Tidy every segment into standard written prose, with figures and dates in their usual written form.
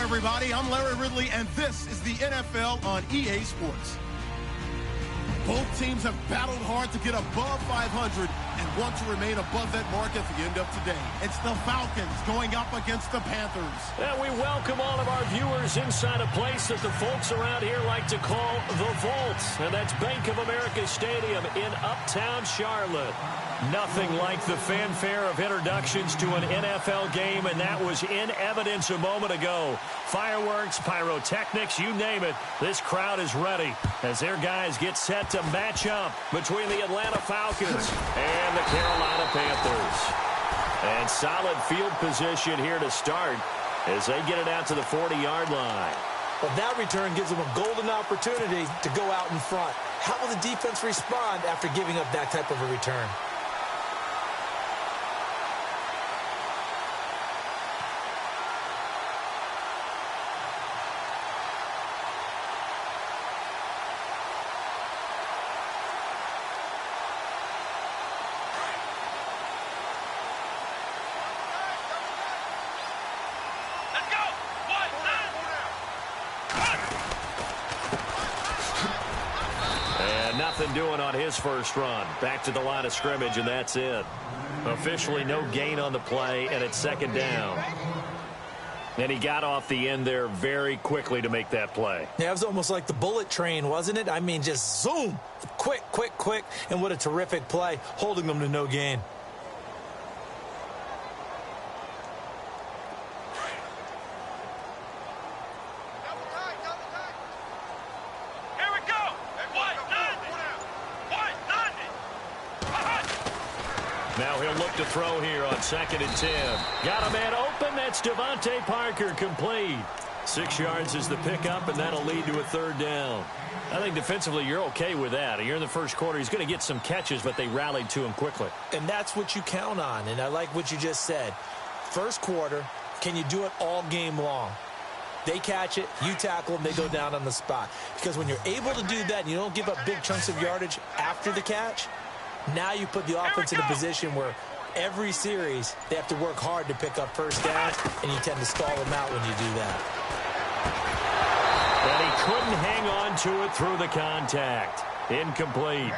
everybody. I'm Larry Ridley, and this is the NFL on EA Sports. Both teams have battled hard to get above 500 and want to remain above that mark at the end of today. It's the Falcons going up against the Panthers. And we welcome all of our viewers inside a place that the folks around here like to call the Vault. And that's Bank of America Stadium in Uptown Charlotte. Nothing like the fanfare of introductions to an NFL game, and that was in evidence a moment ago. Fireworks, pyrotechnics, you name it. This crowd is ready as their guys get set to match up between the Atlanta Falcons and the Carolina Panthers. And solid field position here to start as they get it out to the 40-yard line. Well, that return gives them a golden opportunity to go out in front. How will the defense respond after giving up that type of a return? Nothing doing on his first run. Back to the line of scrimmage, and that's it. Officially no gain on the play, and it's second down. And he got off the end there very quickly to make that play. Yeah, it was almost like the bullet train, wasn't it? I mean, just zoom. Quick, quick, quick. And what a terrific play, holding them to no gain. Now he'll look to throw here on 2nd and 10. Got a man open. That's Devontae Parker, complete. 6 yards is the pickup, and that'll lead to a third down. I think defensively you're okay with that. You're in the first quarter. He's going to get some catches, but they rallied to him quickly. And that's what you count on, and I like what you just said. First quarter, can you do it all game long? They catch it, you tackle them, they go down on the spot. Because when you're able to do that and you don't give up big chunks of yardage after the catch, now you put the offense in a position where every series they have to work hard to pick up first downs, and you tend to stall them out when you do that. And he couldn't hang on to it through the contact. Incomplete.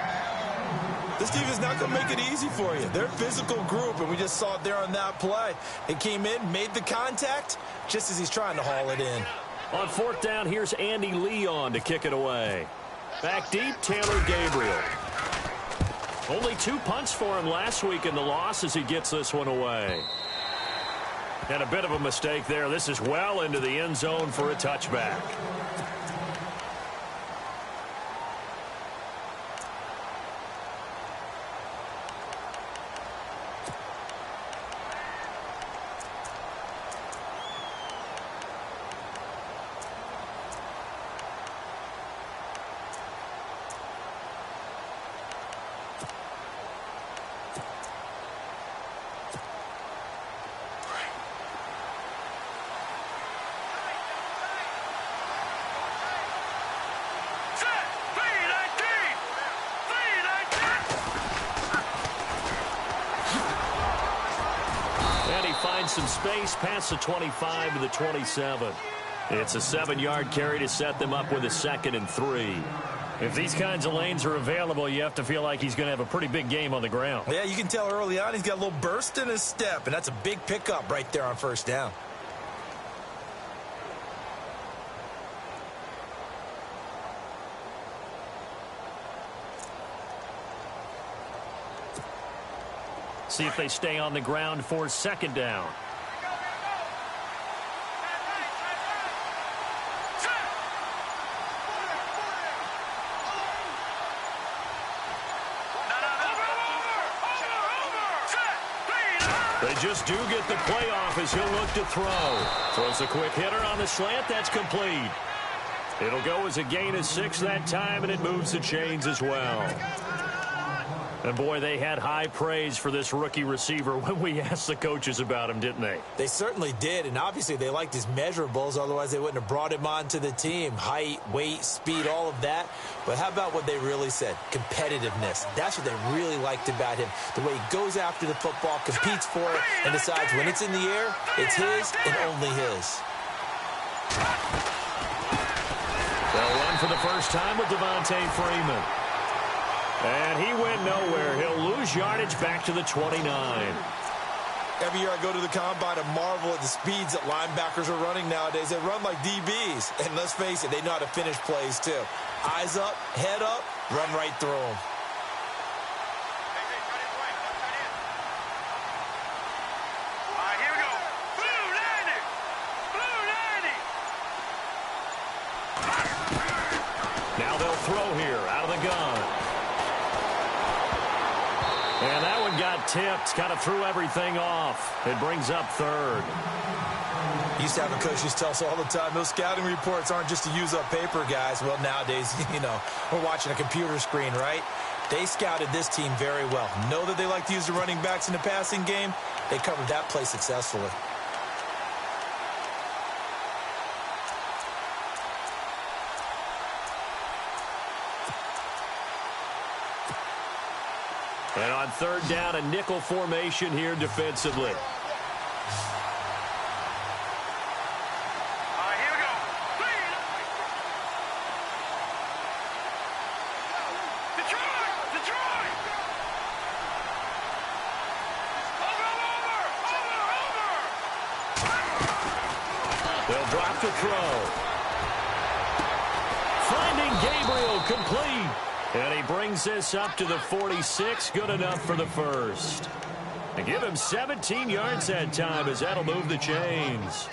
This team is not going to make it easy for you. They're a physical group, and we just saw it there on that play. They came in, made the contact, just as he's trying to haul it in. On 4th down, here's Andy Leon to kick it away. Back deep, Taylor Gabriel. Only 2 punts for him last week in the loss as he gets this one away. And a bit of a mistake there. This is well into the end zone for a touchback. Finds some space past the 25 to the 27. It's a 7-yard carry to set them up with a 2nd and 3. If these kinds of lanes are available, you have to feel like he's going to have a pretty big game on the ground. Yeah, you can tell early on he's got a little burst in his step, and that's a big pickup right there on first down. See if they stay on the ground for 2nd down. They just do get the playoff as he'll look to throw. Throws a quick hitter on the slant. That's complete. It'll go as a gain of 6 that time, and it moves the chains as well. And, boy, they had high praise for this rookie receiver when we asked the coaches about him, didn't they? They certainly did, and obviously they liked his measurables. Otherwise, they wouldn't have brought him onto the team. Height, weight, speed, all of that. But how about what they really said? Competitiveness. That's what they really liked about him. The way he goes after the football, competes for it, and decides when it's in the air, it's his and only his. They'll run for the first time with Devontae Freeman. And he went nowhere. He'll lose yardage back to the 29. Every year I go to the combine and marvel at the speeds that linebackers are running nowadays. They run like DBs. And let's face it, they know how to finish plays too. Eyes up, head up, run right through them. Now they'll throw here out of the gun. And that one got tipped. Kind of threw everything off. It brings up third. Used to have a coach used to tell us all the time, those scouting reports aren't just to use up paper, guys. Well, nowadays, you know, we're watching a computer screen, right? They scouted this team very well. Know that they like to use the running backs in the passing game. They covered that play successfully. And on third down, a nickel formation here defensively. Here we go. Detroit! Over! They'll drop to throw. Finding Gabriel complete. And he brings this up to the 46. Good enough for the first. And give him 17 yards that time, as that'll move the chains.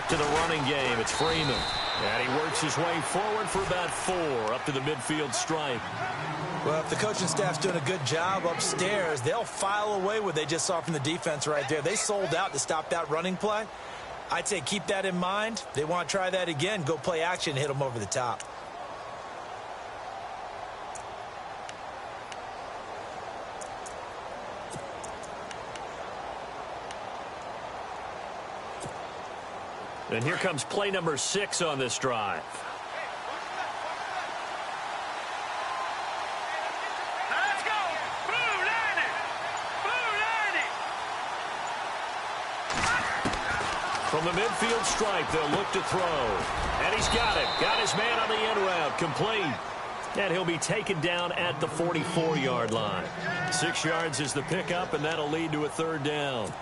To the running game, it's Freeman. And he works his way forward for about 4 up to the midfield stripe. Well, if the coaching staff's doing a good job upstairs, they'll file away what they just saw from the defense right there. They sold out to stop that running play. I'd say keep that in mind. They want to try that again. Go play action and hit them over the top. And here comes play number 6 on this drive. Let's go! Blue 90! Blue 90! From the midfield stripe, they'll look to throw. And he's got it. Got his man on the end route. Complete. And he'll be taken down at the 44-yard line. 6 yards is the pickup, and that'll lead to a third down.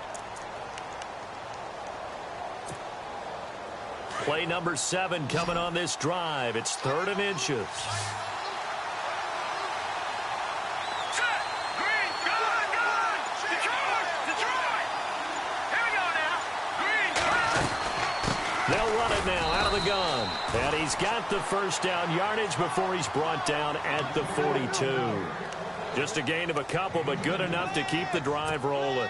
Play number 7 coming on this drive. It's 3rd and inches. Set! Green! Gun! Detroit! Here we go now! Green! They'll run it now out of the gun. And he's got the first down yardage before he's brought down at the 42. Just a gain of a couple, but good enough to keep the drive rolling.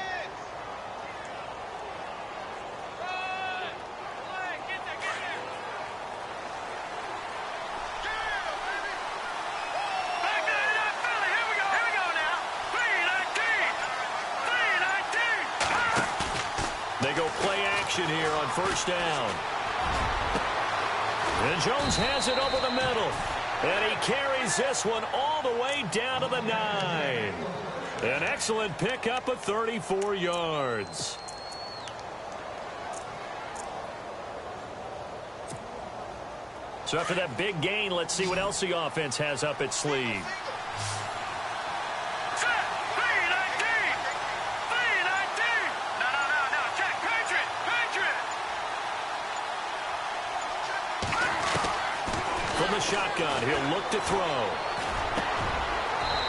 They go play action here on first down. And Jones has it over the middle. And he carries this one all the way down to the 9. An excellent pickup of 34 yards. So after that big gain, let's see what else the offense has up its sleeve. From the shotgun, he'll look to throw.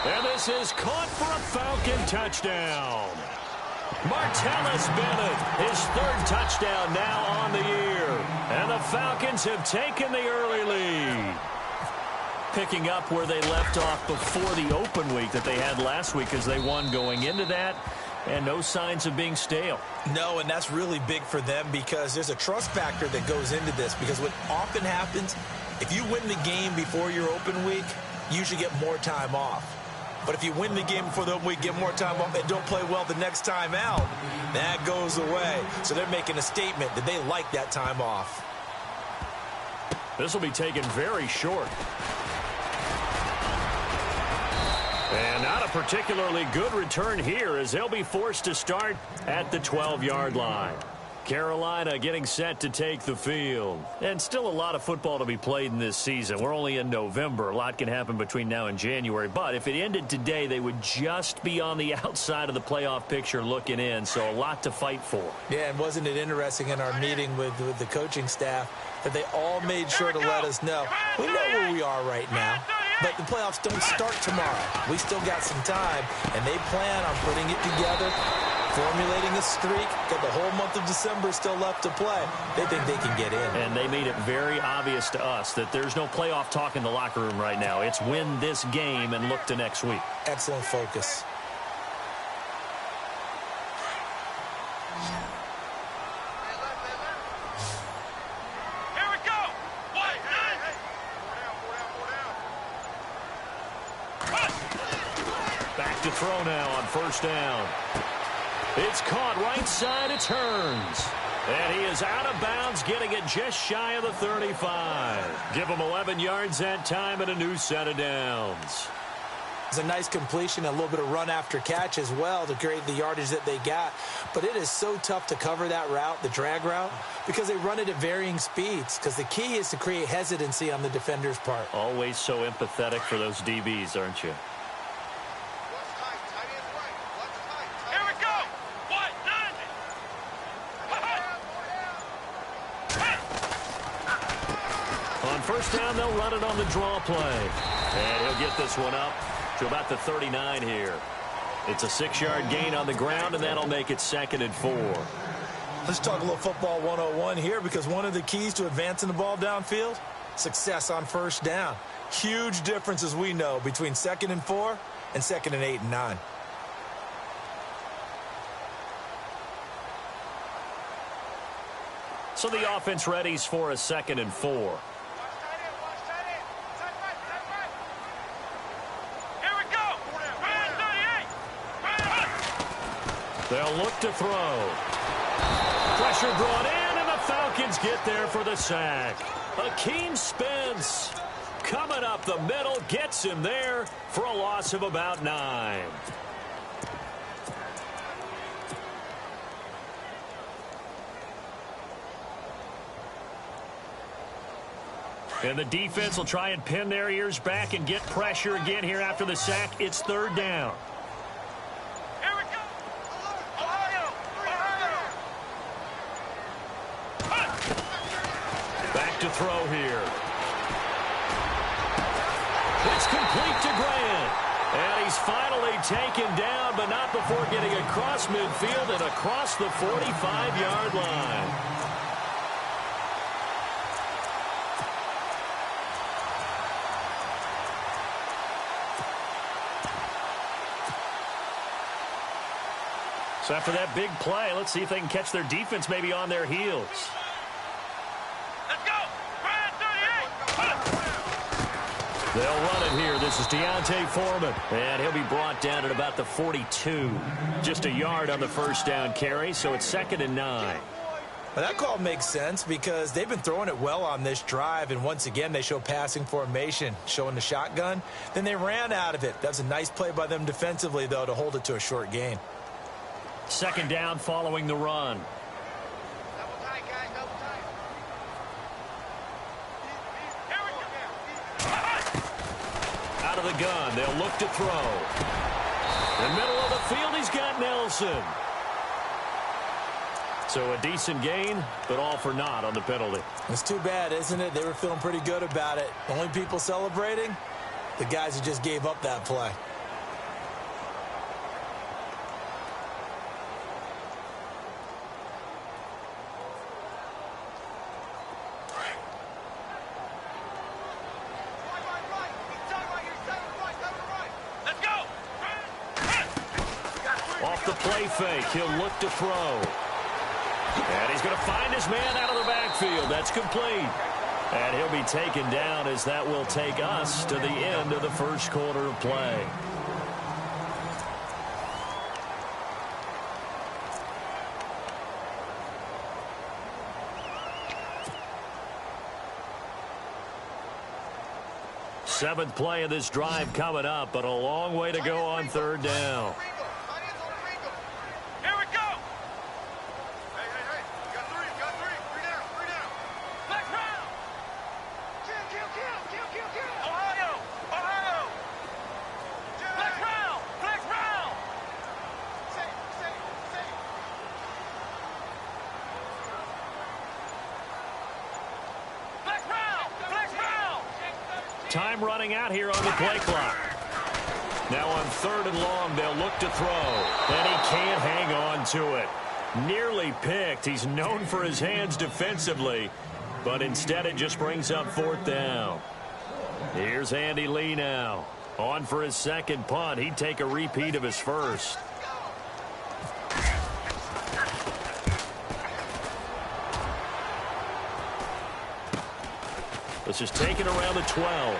And this is caught for a Falcon touchdown. Martellus Bennett, his 3rd touchdown now on the year. And the Falcons have taken the early lead. Picking up where they left off before the open week that they had last week as they won going into that. And no signs of being stale. No, and that's really big for them because there's a trust factor that goes into this. Because what often happens, if you win the game before your open week, you usually get more time off. But if you win the game before the open week, get more time off, and don't play well the next time out, that goes away. So they're making a statement that they like that time off. This will be taken very short. And not a particularly good return here as they'll be forced to start at the 12-yard line. Carolina getting set to take the field. And still a lot of football to be played in this season. We're only in November. A lot can happen between now and January. But if it ended today, they would just be on the outside of the playoff picture looking in. So a lot to fight for. Yeah, and wasn't it interesting in our meeting with the coaching staff that they all made sure to let us know, we know where we are right now, but the playoffs don't start tomorrow. We still got some time, and they plan on putting it together, formulating a streak, got the whole month of December still left to play. They think they can get in. And they made it very obvious to us that there's no playoff talk in the locker room right now. It's win this game and look to next week. Excellent focus. Back to throw now on first down. It's caught right side. It turns. And he is out of bounds, getting it just shy of the 35. Give him 11 yards that time and a new set of downs. It's a nice completion, a little bit of run after catch as well to create the yardage that they got. But it is so tough to cover that route, the drag route, because they run it at varying speeds. Because the key is to create hesitancy on the defender's part. Always so empathetic for those DBs, aren't you? On first down, they'll run it on the draw play. And he'll get this one up to about the 39 here. It's a 6-yard gain on the ground, and that'll make it 2nd and 4. Let's talk a little football 101 here, because one of the keys to advancing the ball downfield, success on first down. Huge difference, as we know, between 2nd and 4 and 2nd and 8 and 9. So the offense readies for a 2nd and 4. They'll look to throw. Pressure brought in, and the Falcons get there for the sack. Akeem Spence coming up the middle, gets him there for a loss of about 9. And the defense will try and pin their ears back and get pressure again here after the sack. It's 3rd down. To throw here. It's complete to Grant. And he's finally taken down, but not before getting across midfield and across the 45-yard line. So after that big play, let's see if they can catch their defense maybe on their heels. They'll run it here. This is Deontay Foreman. And he'll be brought down at about the 42. Just a yard on the first down carry, so it's 2nd and 9. Well, that call makes sense because they've been throwing it well on this drive, and once again they show passing formation, showing the shotgun. Then they ran out of it. That's a nice play by them defensively, though, to hold it to a short gain. 2nd down following the run. Out of the gun, they'll look to throw. In the middle of the field, he's got Nelson. So a decent gain, but all for naught on the penalty. It's too bad, isn't it? They were feeling pretty good about it. The only people celebrating, the guys who just gave up that play. play fake. He'll look to throw. And he's going to find his man out of the backfield. That's complete. And he'll be taken down as that will take us to the end of the first quarter of play. Seventh play of this drive coming up, but a long way to go on third down. Here we go. Hey. You got three. Three down. Flex round. Kill. Ohio. Flex round. Safe. Flex round. Time running out here on the play clock. Now on third and long, they'll look to throw. And he can't hang on to it. Nearly picked. He's known for his hands defensively. But instead it just brings up fourth down. Here's Andy Lee now. On for his second punt. He'd take a repeat of his first. This is taken around the 12.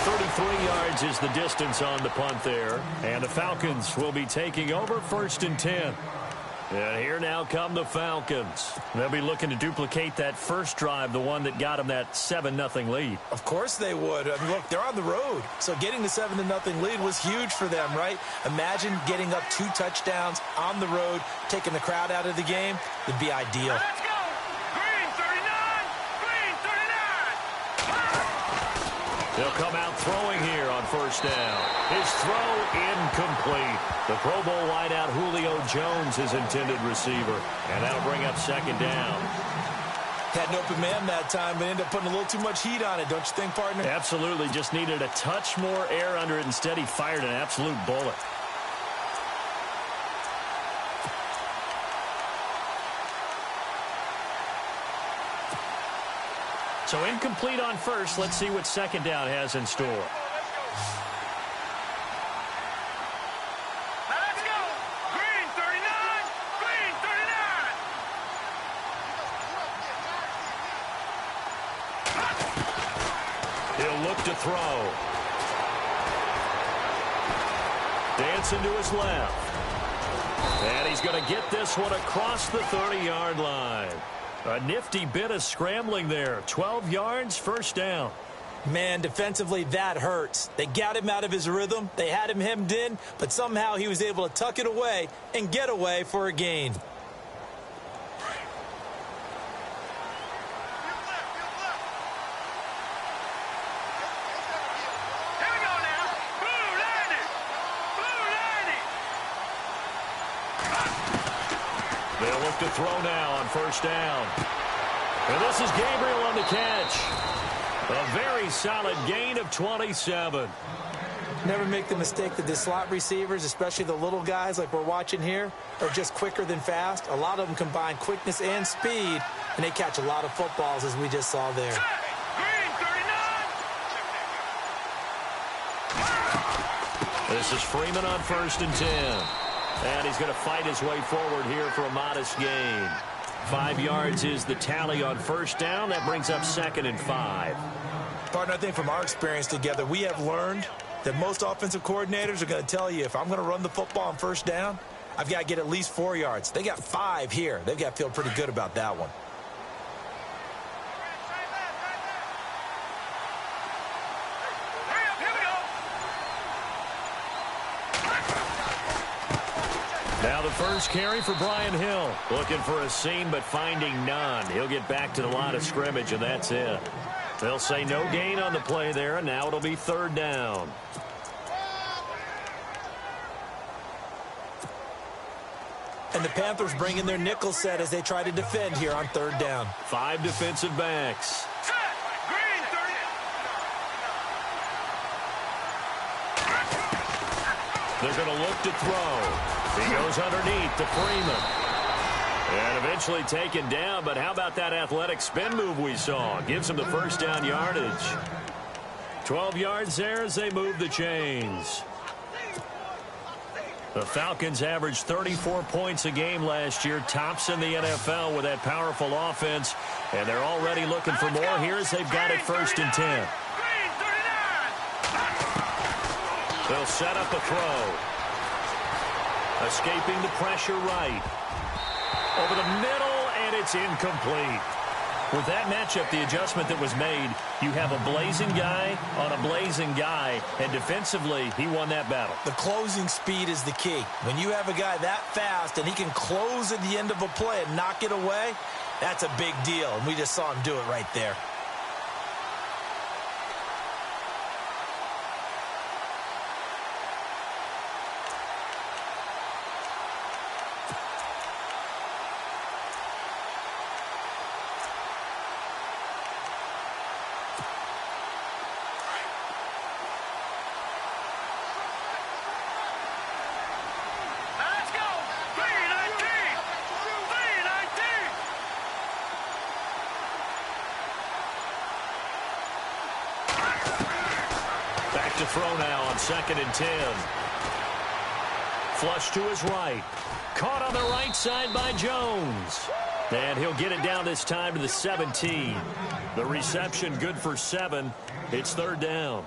33 yards is the distance on the punt there. And the Falcons will be taking over first and 10. And here now come the Falcons. They'll be looking to duplicate that first drive, the one that got them that 7-0 lead. Of course they would. I mean, look, they're on the road. So getting the 7-0 lead was huge for them, right? Imagine getting up 2 touchdowns on the road, taking the crowd out of the game. It'd be ideal. Let's go. Green 39. They'll come out throwing here on first down. His throw incomplete. The Pro Bowl wideout Julio Jones, his intended receiver. And that'll bring up second down. Had an open man that time, but ended up putting a little too much heat on it, don't you think, partner? Absolutely. Just needed a touch more air under it. Instead, he fired an absolute bullet. So incomplete on first. Let's see what second down has in store. Let's go. Green 39. Green 39. He'll look to throw. Dancing to his left. And he's going to get this one across the 30-yard line. A nifty bit of scrambling there. 12 yards, first down. Man, defensively, that hurts. They got him out of his rhythm. They had him hemmed in, but somehow he was able to tuck it away and get away for a gain. Here we go now. Blue landed. They'll look to throw now on first down. And this is Gabriel on the catch. A very solid gain of 27. Never make the mistake that the slot receivers, especially the little guys like we're watching here, are just quicker than fast. A lot of them combine quickness and speed, and they catch a lot of footballs, as we just saw there. Green 39. This is Freeman on first and 10. And he's going to fight his way forward here for a modest gain. 5 yards is the tally on first down. That brings up second and 5. Partner, I think from our experience together, we have learned that most offensive coordinators are going to tell you, if I'm going to run the football on first down, I've got to get at least 4 yards. They got 5 here. They've got to feel pretty good about that one. Now the first carry for Brian Hill. Looking for a seam, but finding none. He'll get back to the line of scrimmage, and that's it. They'll say no gain on the play there, and now it'll be third down. And the Panthers bring in their nickel set as they try to defend here on third down. 5 defensive backs. Green 30. They're going to look to throw. He goes underneath to Freeman. And eventually taken down, but how about that athletic spin move we saw? Gives him the first down yardage. 12 yards there as they move the chains. The Falcons averaged 34 points a game last year, tops in the NFL with that powerful offense, and they're already looking for more here as they've got it 1st and 10. They'll set up a throw. Escaping the pressure right. Over the middle, and it's incomplete. With that matchup, the adjustment that was made, you have a blazing guy on a blazing guy, and defensively, he won that battle. The closing speed is the key. When you have a guy that fast and he can close at the end of a play and knock it away, that's a big deal, and we just saw him do it right there. To throw now on 2nd and 10. Flush to his right. Caught on the right side by Jones. And he'll get it down this time to the 17. The reception good for 7. It's 3rd down.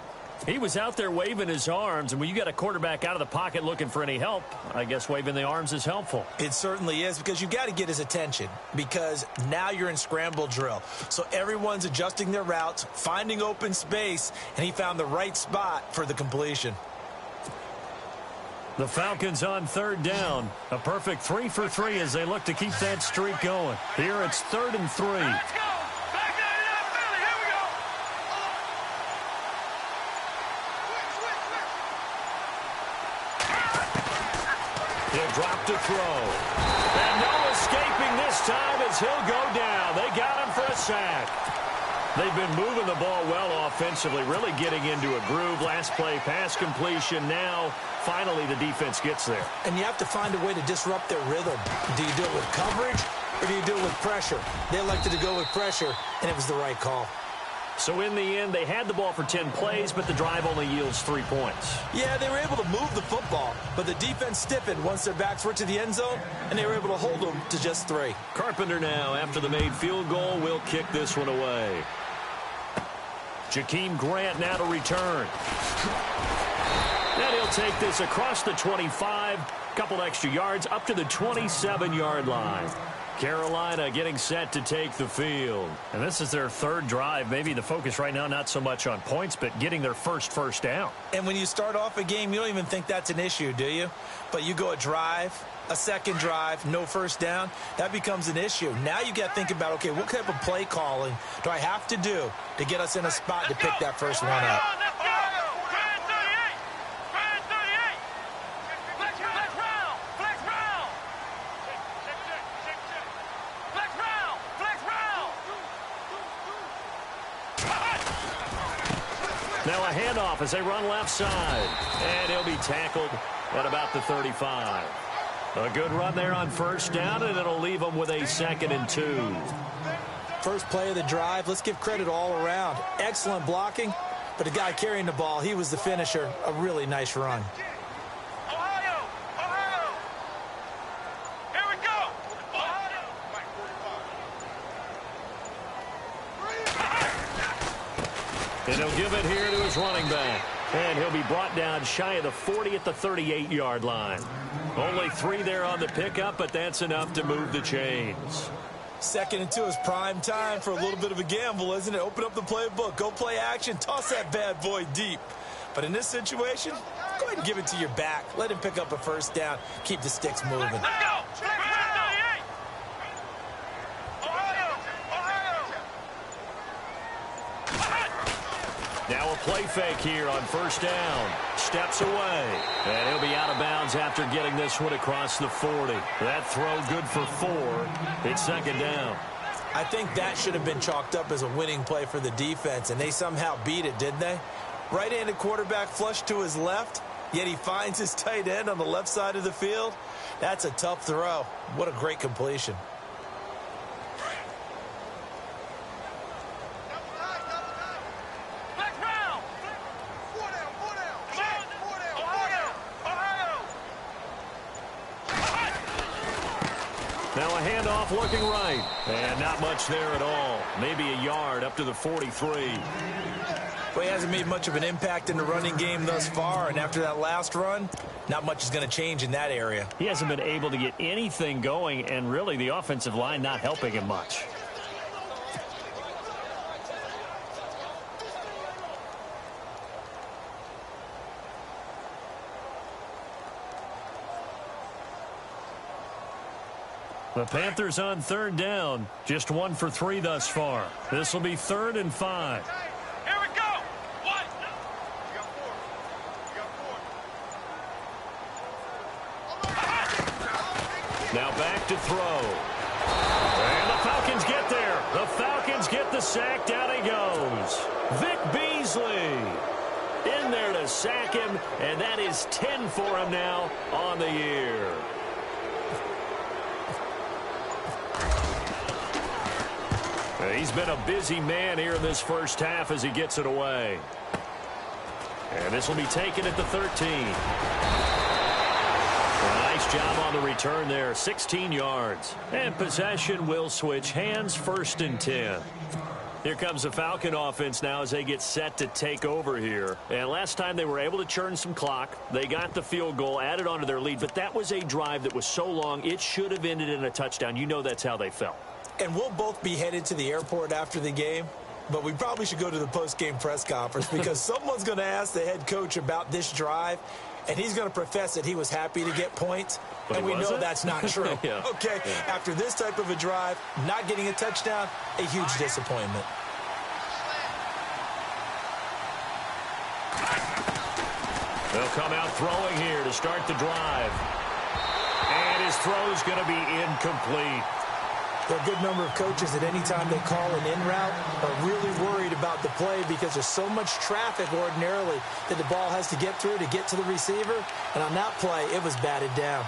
He was out there waving his arms, and when you got a quarterback out of the pocket looking for any help, I guess waving the arms is helpful. It certainly is, because you got to get his attention, because now you're in scramble drill. So everyone's adjusting their routes, finding open space, and he found the right spot for the completion. The Falcons on 3rd down. A perfect 3 for 3 as they look to keep that streak going. Here it's 3rd and 3. Let's go! Back 99 Philly, here we go! He'll drop to throw. And no escaping this time as he'll go down. They got him for a sack. They've been moving the ball well offensively, really getting into a groove. Last play, pass completion. Now, finally, the defense gets there. And you have to find a way to disrupt their rhythm. Do you do it with coverage, or do you do it with pressure? They elected to go with pressure, and it was the right call. So in the end, they had the ball for 10 plays, but the drive only yields 3 points. Yeah, they were able to move the football, but the defense stiffened once their backs were to the end zone, and they were able to hold them to just 3. Carpenter now, after the made field goal, will kick this one away. Jakeem Grant now to return. And he'll take this across the 25, couple extra yards, up to the 27-yard line. Carolina getting set to take the field. And this is their 3rd drive. Maybe the focus right now not so much on points, but getting their first down. And when you start off a game, you don't even think that's an issue, do you? But you go a drive, a 2nd drive, no first down, that becomes an issue. Now you got to think about, okay, what type of play calling do I have to do to get us in a spot to pick that first one up? Now a handoff as they run left side. And he'll be tackled at about the 35. A good run there on 1st down, and it'll leave them with a 2nd and 2. First play of the drive, let's give credit all around. Excellent blocking, but the guy carrying the ball, he was the finisher. A really nice run. Ohio! Ohio! Here we go! Ohio! And he'll give it here to his running back. And he'll be brought down shy of the 40 at the 38-yard line. Only 3 there on the pickup, but that's enough to move the chains. 2nd and 2 is prime time for a little bit of a gamble, isn't it? Open up the playbook, go play action, toss that bad boy deep. But in this situation, go ahead and give it to your back. Let him pick up a 1st down. Keep the sticks moving. Let's go! Now a play fake here on 1st down. Steps away. And he'll be out of bounds after getting this one across the 40. That throw good for 4. It's 2nd down. I think that should have been chalked up as a winning play for the defense, and they somehow beat it, didn't they? Right-handed quarterback flush to his left, yet he finds his tight end on the left side of the field. That's a tough throw. What a great completion. a handoff looking right. And not much there at all. Maybe a yard up to the 43. Well, he hasn't made much of an impact in the running game thus far, and after that last run, not much is going to change in that area. He hasn't been able to get anything going, and really the offensive line not helping him much. The Panthers on third down. Just 1 for 3 thus far. This will be 3rd and 5. Here we go. What? You got 4. You got 4. Now back to throw. And the Falcons get there. The Falcons get the sack. Down he goes. Vic Beasley in there to sack him, and that is 10 for him now on the year. He's been a busy man here in this first half as he gets it away. And this will be taken at the 13. Nice job on the return there. 16 yards. And possession will switch hands, 1st and 10. Here comes the Falcon offense now as they get set to take over here. And last time they were able to churn some clock. They got the field goal, added on to their lead. But that was a drive that was so long, it should have ended in a touchdown. You know that's how they felt. And we'll both be headed to the airport after the game, but we probably should go to the post-game press conference because someone's going to ask the head coach about this drive, and he's going to profess that he was happy to get points, but and we know that's not true. Yeah. Okay, yeah. After this type of a drive, not getting a touchdown, a huge disappointment. They'll come out throwing here to start the drive. And his throw's going to be incomplete. There are a good number of coaches at any time they call an in route are really worried about the play because there's so much traffic ordinarily that the ball has to get through to get to the receiver. And on that play, it was batted down.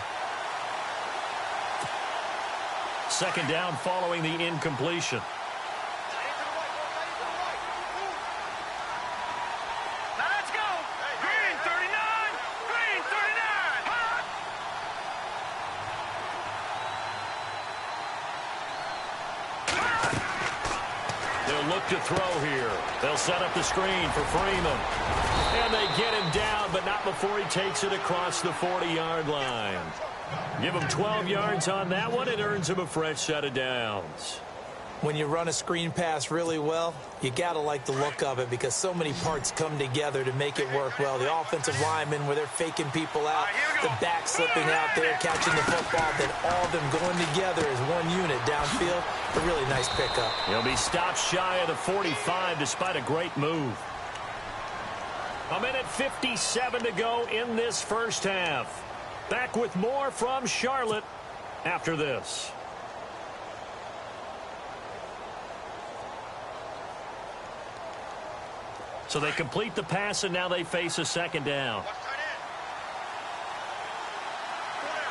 2nd down following the incompletion. Look to throw here. They'll set up the screen for Freeman. And they get him down, but not before he takes it across the 40-yard line. Give him 12 yards on that one. It earns him a fresh set of downs. When you run a screen pass really well, you got to like the look of it because so many parts come together to make it work well. The offensive linemen where they're faking people out, the back slipping out there, catching the football, then all of them going together as one unit downfield. A really nice pickup. He'll be stopped shy of the 45 despite a great move. 1:57 to go in this first half. Back with more from Charlotte after this. So they complete the pass, and now they face a 2nd down.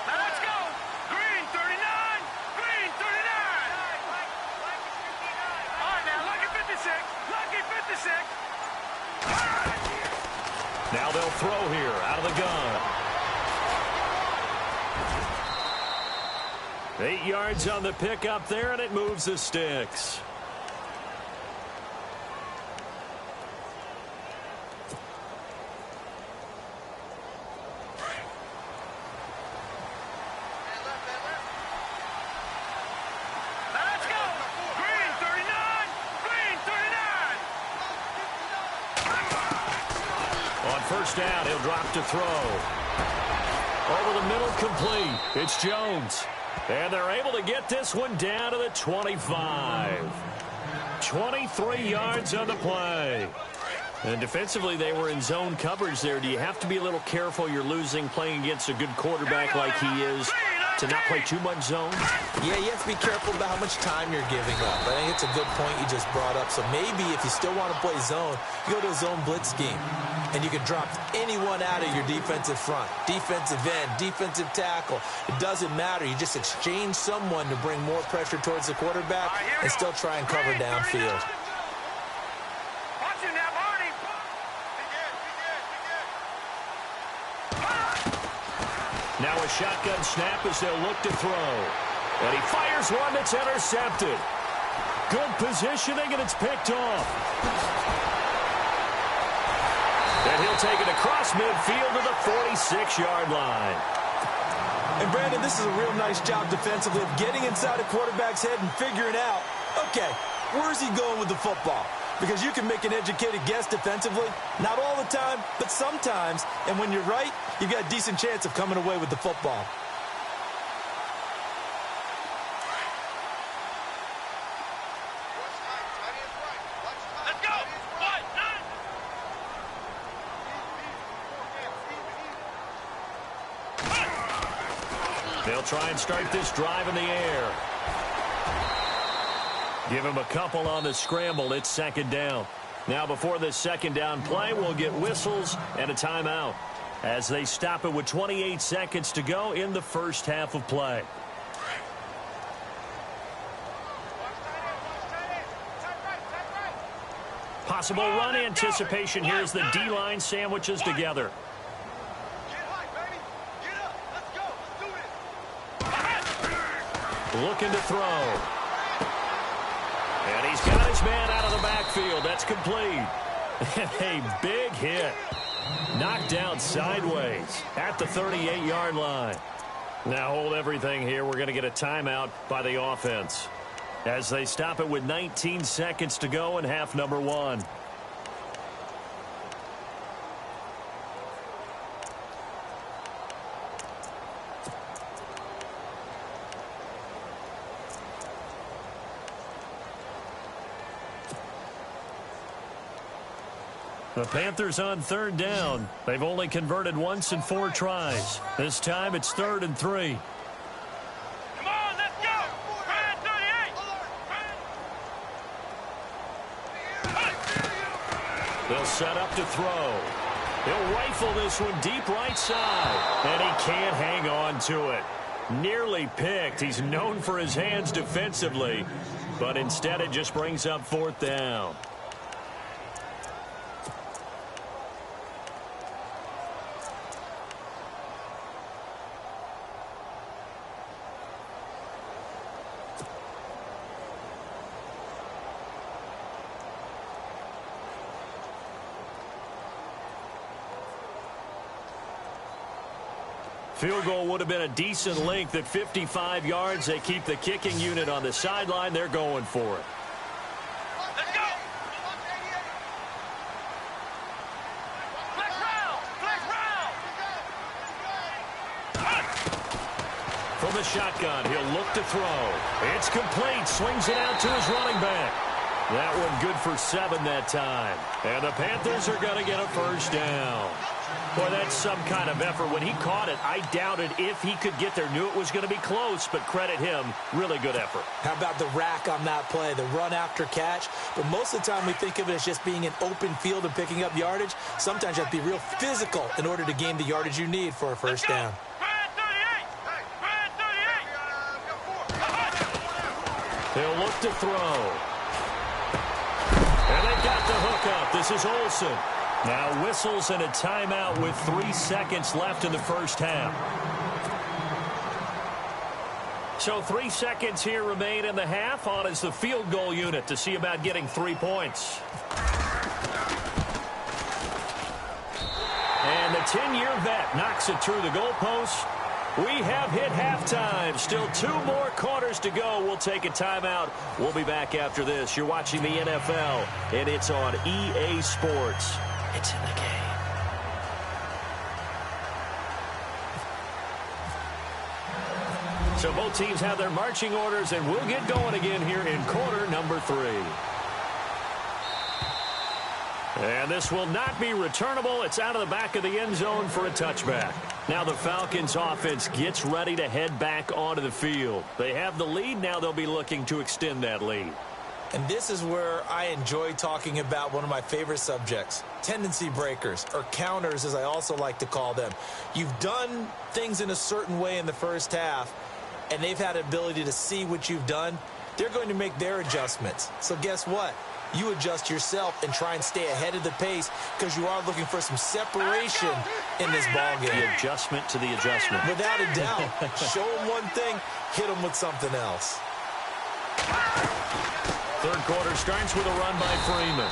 Let's go. Green 39. Green 39. All right, now, lucky 56. Lucky 56. Now they'll throw here out of the gun. 8 yards on the pickup there, and it moves the sticks. First down, he'll drop to throw. Over the middle, complete. It's Jones. And they're able to get this one down to the 25. 23 yards on the play. And defensively, they were in zone coverage there. Do you have to be a little careful? You're losing playing against a good quarterback like he is to not play too much zone? Yeah, you have to be careful about how much time you're giving up. I think it's a good point you just brought up. So maybe if you still want to play zone, you go to a zone blitz scheme. And you can drop anyone out of your defensive front, defensive end, defensive tackle. It doesn't matter. You just exchange someone to bring more pressure towards the quarterback and still try and cover downfield. Now a shotgun snap as they'll look to throw. And he fires one that's intercepted. Good positioning, and it's picked off. And he'll take it across midfield to the 46-yard line. And, Brandon, this is a real nice job defensively of getting inside a quarterback's head and figuring out, okay, where's he going with the football? Because you can make an educated guess defensively. Not all the time, but sometimes. And when you're right, you've got a decent chance of coming away with the football. They'll try and start this drive in the air. Give him a couple on the scramble. It's second down. Now before this second down play, we'll get whistles and a timeout as they stop it with 28 seconds to go in the first half of play. Possible run anticipation here as the D-line sandwiches together. Looking to throw. And he's got his man out of the backfield. That's complete. And a big hit. Knocked down sideways at the 38-yard line. Now hold everything here. We're going to get a timeout by the offense as they stop it with 19 seconds to go in half number one. The Panthers on third down. They've only converted once in 4 tries. This time it's 3rd and 3. Come on, let's go! Ryan 38! They'll set up to throw. He'll rifle this one deep right side. And he can't hang on to it. Nearly picked. He's known for his hands defensively. But instead it just brings up 4th down. Field goal would have been a decent length at 55 yards. They keep the kicking unit on the sideline. They're going for it. Let's go! Flex round! Flex round! From the shotgun, he'll look to throw. It's complete. Swings it out to his running back. That one good for 7 that time. And the Panthers are going to get a first down. Boy, that's some kind of effort. When he caught it, I doubted if he could get there. Knew it was going to be close, but credit him. Really good effort. How about the rack on that play, the run after catch? But most of the time we think of it as just being an open field and picking up yardage. Sometimes you have to be real physical in order to gain the yardage you need for a first down. They'll look to throw. And they've got the hook up. This is Olsen. Now whistles and a timeout with 3 seconds left in the first half. So 3 seconds here remain in the half. On is the field goal unit to see about getting 3 points. And the 10-year vet knocks it through the goalpost. We have hit halftime. Still 2 more quarters to go. We'll take a timeout. We'll be back after this. You're watching the NFL, and it's on EA Sports. It's in the game. So both teams have their marching orders, and we'll get going again here in quarter number 3. And this will not be returnable. It's out of the back of the end zone for a touchback. Now the Falcons offense gets ready to head back onto the field. They have the lead. Now they'll be looking to extend that lead. And this is where I enjoy talking about one of my favorite subjects, tendency breakers, or counters as I also like to call them. You've done things in a certain way in the first half, and they've had ability to see what you've done they're going to make their adjustments. So guess what? You adjust yourself and try and stay ahead of the pace because you are looking for some separation in this ball game. The adjustment to the adjustment. Without a doubt. Show them one thing, hit them with something else. Third quarter starts with a run by Freeman.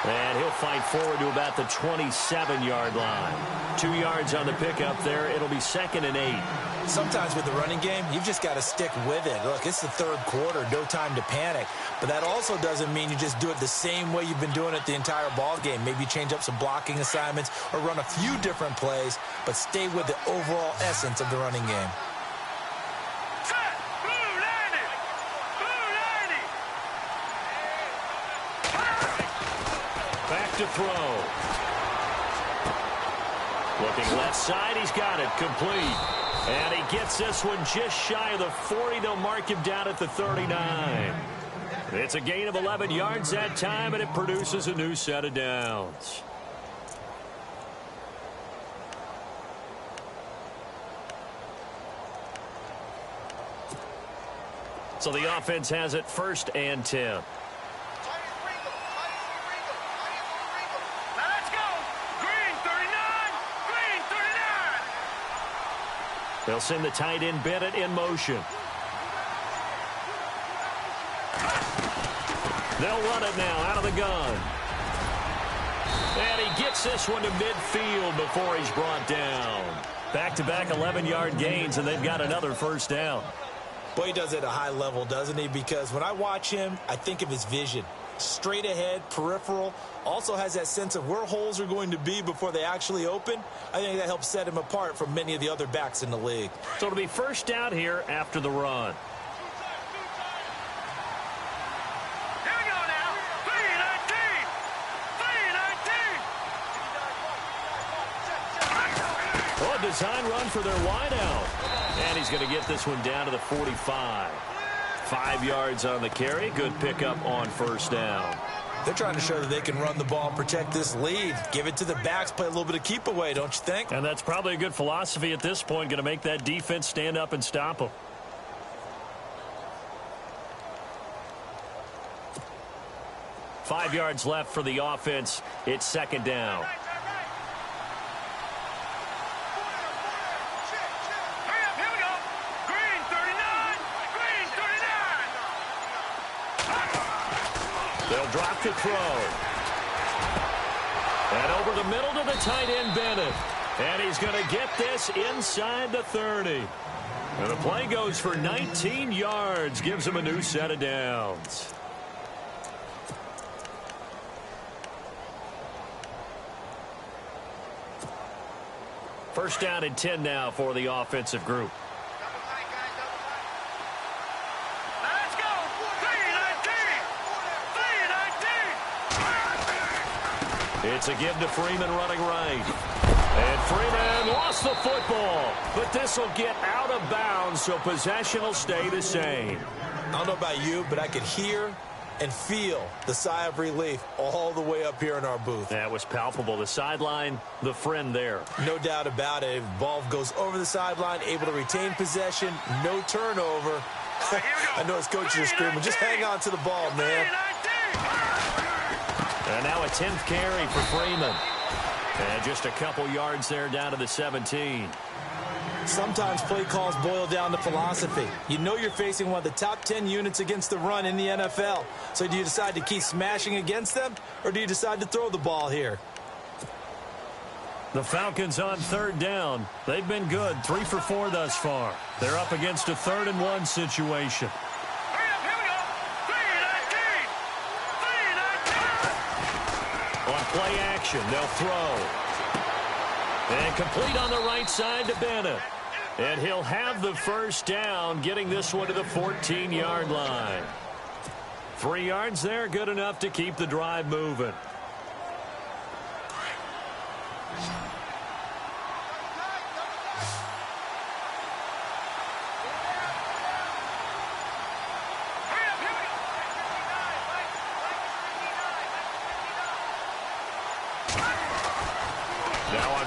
And he'll fight forward to about the 27-yard line. 2 yards on the pickup there. It'll be 2nd and 8. Sometimes with the running game, you've just got to stick with it. Look, it's the third quarter, no time to panic. But that also doesn't mean you just do it the same way you've been doing it the entire ball game. Maybe change up some blocking assignments or run a few different plays, but stay with the overall essence of the running game. Back to throw. Looking left side, he's got it, complete. And he gets this one just shy of the 40. They'll mark him down at the 39. It's a gain of 11 yards that time, and it produces a new set of downs. So the offense has it 1st and 10. They'll send the tight end Bennett in motion. They'll run it now out of the gun. And he gets this one to midfield before he's brought down. Back-to-back 11-yard gains, and they've got another first down. Boy, he does it at a high level, doesn't he? Because when I watch him, I think of his vision. Straight ahead, peripheral, also has that sense of where holes are going to be before they actually open. I think that helps set him apart from many of the other backs in the league. So it'll be first down here after the run. Here we go now. 3-19. Oh, a design run for their wideout. And he's going to get this one down to the 45. 5 yards on the carry. Good pickup on first down. They're trying to show that they can run the ball and protect this lead. Give it to the backs, play a little bit of keep away, don't you think? And that's probably a good philosophy at this point. Going to make that defense stand up and stop them. Five yards left for the offense. It's 2nd down. They'll drop to throw. And over the middle to the tight end, Bennett. And he's going to get this inside the 30. And the play goes for 19 yards. Gives him a new set of downs. First down and 10 now for the offensive group. It's a give to Freeman running right. And Freeman lost the football. But this will get out of bounds, so possession will stay the same. I don't know about you, but I could hear and feel the sigh of relief all the way up here in our booth. That was palpable. The sideline, the friend there. No doubt about it. Ball goes over the sideline, able to retain possession, no turnover. I know his coaches are screaming, just hang on to the ball, man. And now a 10th carry for Freeman. And just a couple yards there down to the 17. Sometimes play calls boil down to philosophy. You know you're facing one of the top 10 units against the run in the NFL. So do you decide to keep smashing against them, or do you decide to throw the ball here? The Falcons on 3rd down. They've been good, 3 for 4 thus far. They're up against a 3rd and 1 situation. On play action, they'll throw. And complete on the right side to Bennett. And he'll have the first down, getting this one to the 14-yard line. 3 yards there, good enough to keep the drive moving.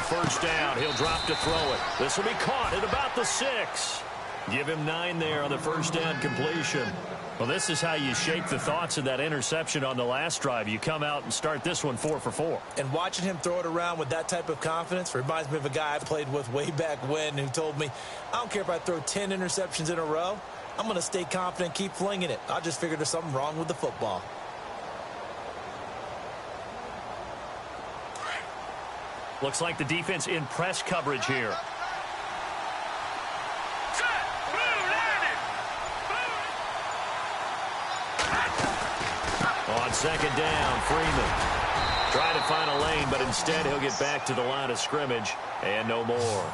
First down, he'll drop to throw it. This will be caught at about the 6. Give him 9 there on the first down completion. Well, this is how you shake the thoughts of that interception on the last drive. You come out and start this one 4 for 4. And watching him throw it around with that type of confidence reminds me of a guy I played with way back when who told me, I don't care if I throw 10 interceptions in a row. I'm going to stay confident, keep flinging it. I just figured there's something wrong with the football. Looks like the defense in press coverage here. On second down, Freeman trying to find a lane, but instead he'll get back to the line of scrimmage and no more.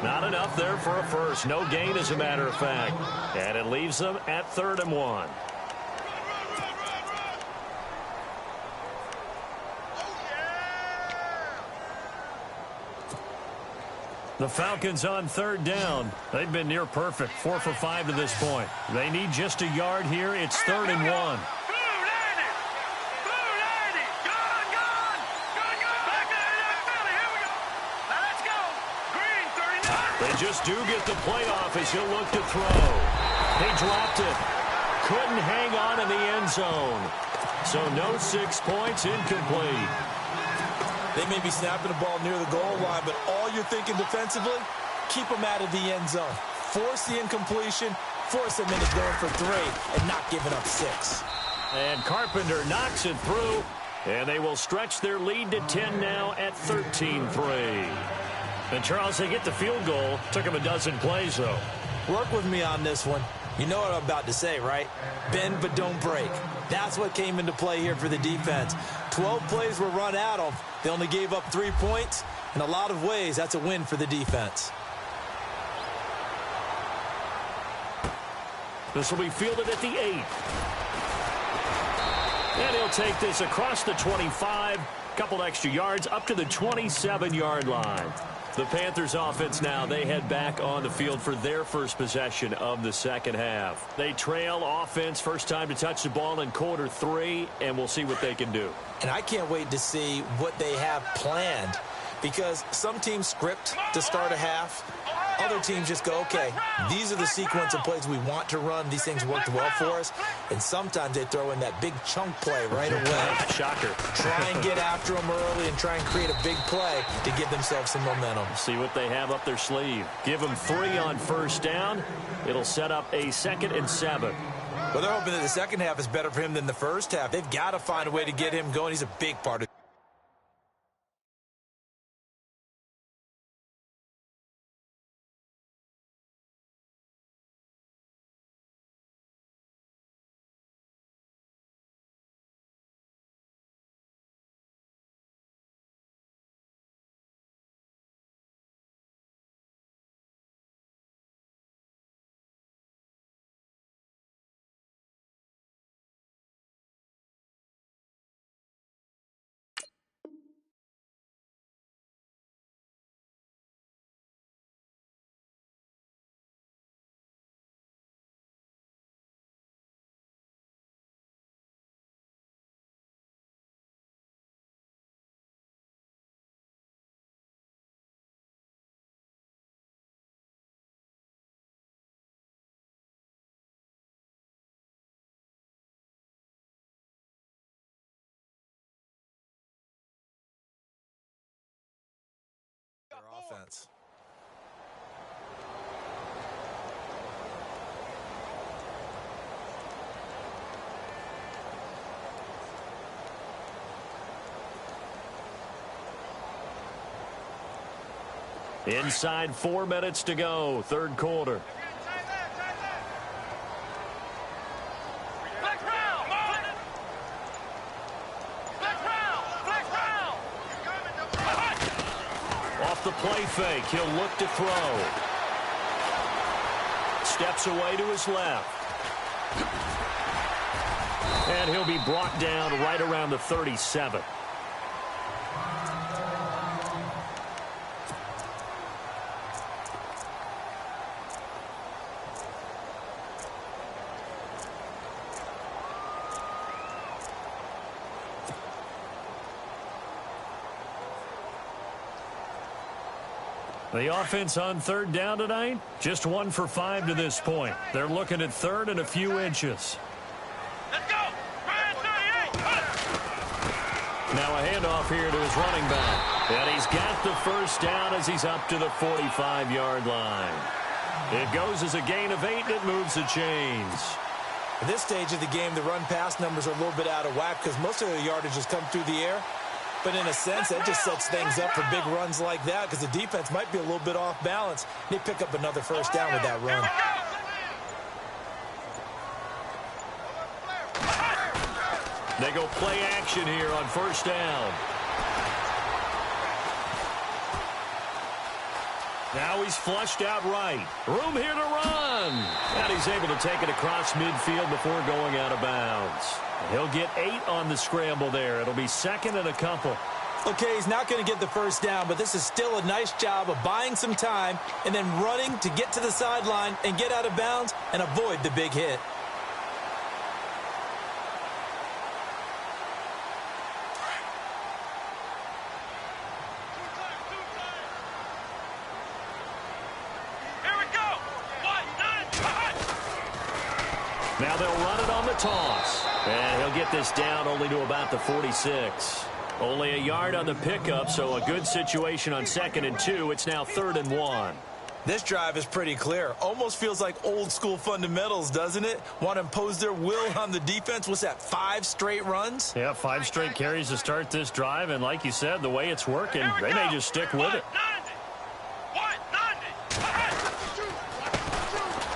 Not enough there for a first. No gain, as a matter of fact. And it leaves them at 3rd and 1. The Falcons on 3rd down. They've been near perfect, 4 for 5 to this point. They need just a yard here. It's 3rd and 1. They just do get the playoff as he'll look to throw. He dropped it. Couldn't hang on in the end zone. So no 6 points, incomplete. They may be snapping the ball near the goal line, but all you're thinking defensively, keep them out of the end zone. Force the incompletion, force them into going for 3, and not giving up 6. And Carpenter knocks it through, and they will stretch their lead to 10 now at 13-3. And, Charles, they get the field goal. Took them a dozen plays, though. Work with me on this one. You know what I'm about to say, right? Bend but don't break. That's what came into play here for the defense. 12 plays were run at them. They only gave up 3 points. In a lot of ways, that's a win for the defense. This will be fielded at the 8. And he'll take this across the 25. Couple extra yards up to the 27-yard line. The Panthers offense now, they head back on the field for their first possession of the second half. They trail offense, first time to touch the ball in quarter 3, and we'll see what they can do. And I can't wait to see what they have planned, because some teams script to start a half. Other teams just go, okay, these are the sequence of plays we want to run. These things worked well for us. And sometimes they throw in that big chunk play right away. Shocker. Try and get after them early and try and create a big play to give themselves some momentum. See what they have up their sleeve. Give them 3 on first down. It'll set up a 2nd and 7. Well, they're hoping that the second half is better for him than the first half. They've got to find a way to get him going. He's a big part of their offense. Inside 4 minutes to go, 3rd quarter. Off the play fake, he'll look to throw. Steps away to his left. And he'll be brought down right around the 37. The offense on 3rd down tonight, just 1 for 5 to this point. They're looking at 3rd and a few inches. Now a handoff here to his running back. And he's got the first down as he's up to the 45-yard line. It goes as a gain of 8, and it moves the chains. At this stage of the game, the run-pass numbers are a little bit out of whack because most of the yardage has come through the air. But in a sense, that just sets things up for big runs like that because the defense might be a little bit off balance. They pick up another first down with that run. They go play action here on first down. Now he's flushed out right. Room here to run. And he's able to take it across midfield before going out of bounds. He'll get 8 on the scramble there. It'll be second and a couple. Okay, he's not going to get the first down, but this is still a nice job of buying some time and then running to get to the sideline and get out of bounds and avoid the big hit. Now they'll run it on the toss. And he'll get this down only to about the 46. Only a yard on the pickup, so a good situation on 2nd and 2. It's now 3rd and 1. This drive is pretty clear. Almost feels like old school fundamentals, doesn't it? Want to impose their will on the defense. What's that, 5 straight runs? Yeah, 5 straight carries to start this drive. And like you said, the way it's working, they may just stick with it.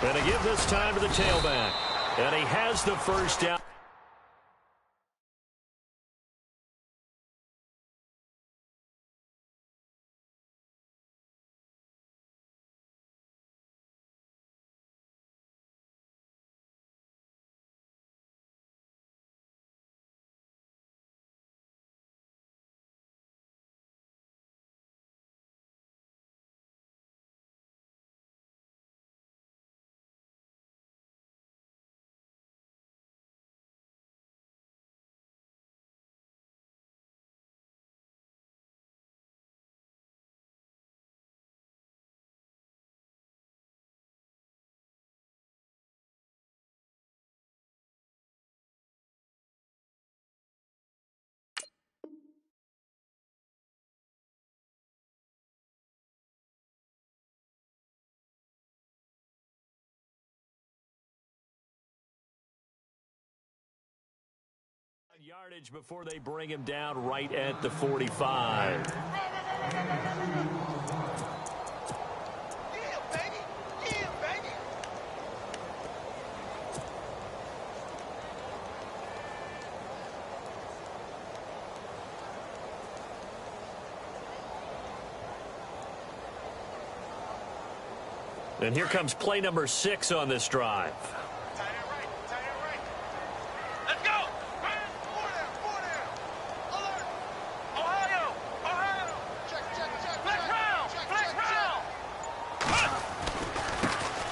And to give this time to the tailback. And he has the first down. Yardage before they bring him down right at the 45. And here comes play number 6 on this drive.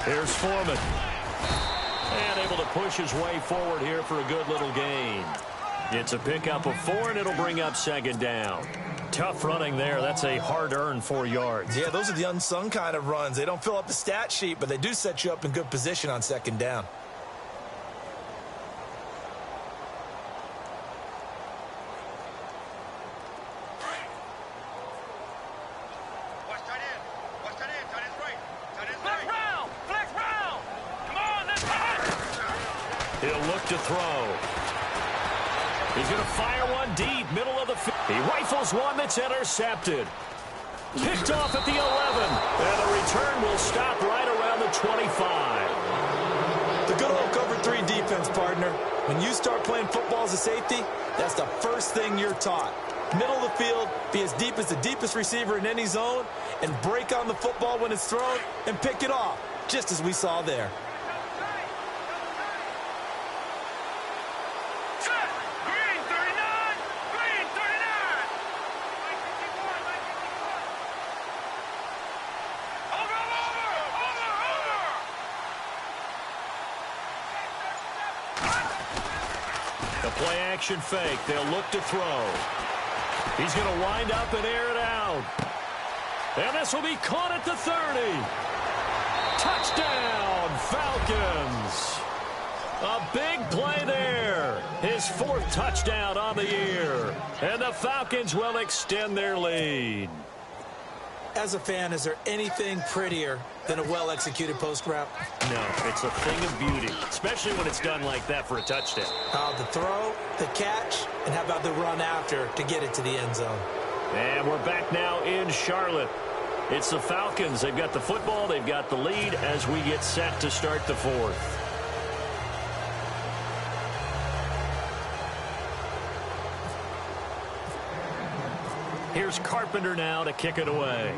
Here's Foreman. And able to push his way forward here for a good little gain. It's a pickup of 4, and it'll bring up 2nd down. Tough running there. That's a hard-earned 4 yards. Yeah, those are the unsung kind of runs. They don't fill up the stat sheet, but they do set you up in good position on 2nd down. He'll look to throw. He's going to fire one deep, middle of the field. He rifles one that's intercepted. Picked off at the 11. And the return will stop right around the 25. The good old cover 3 defense, partner. When you start playing football as a safety, that's the first thing you're taught. Middle of the field, be as deep as the deepest receiver in any zone, and break on the football when it's thrown and pick it off, just as we saw there. Play action fake. They'll look to throw. He's going to wind up and air it out. And this will be caught at the 30. Touchdown, Falcons. A big play there. His 4th touchdown on the year. And the Falcons will extend their lead. As a fan, is there anything prettier than a well-executed post route? No, it's a thing of beauty, especially when it's done like that for a touchdown. The throw, the catch, and how about the run after to get it to the end zone? And we're back now in Charlotte. It's the Falcons. They've got the football. They've got the lead as we get set to start the 4th. Here's Carpenter now to kick it away.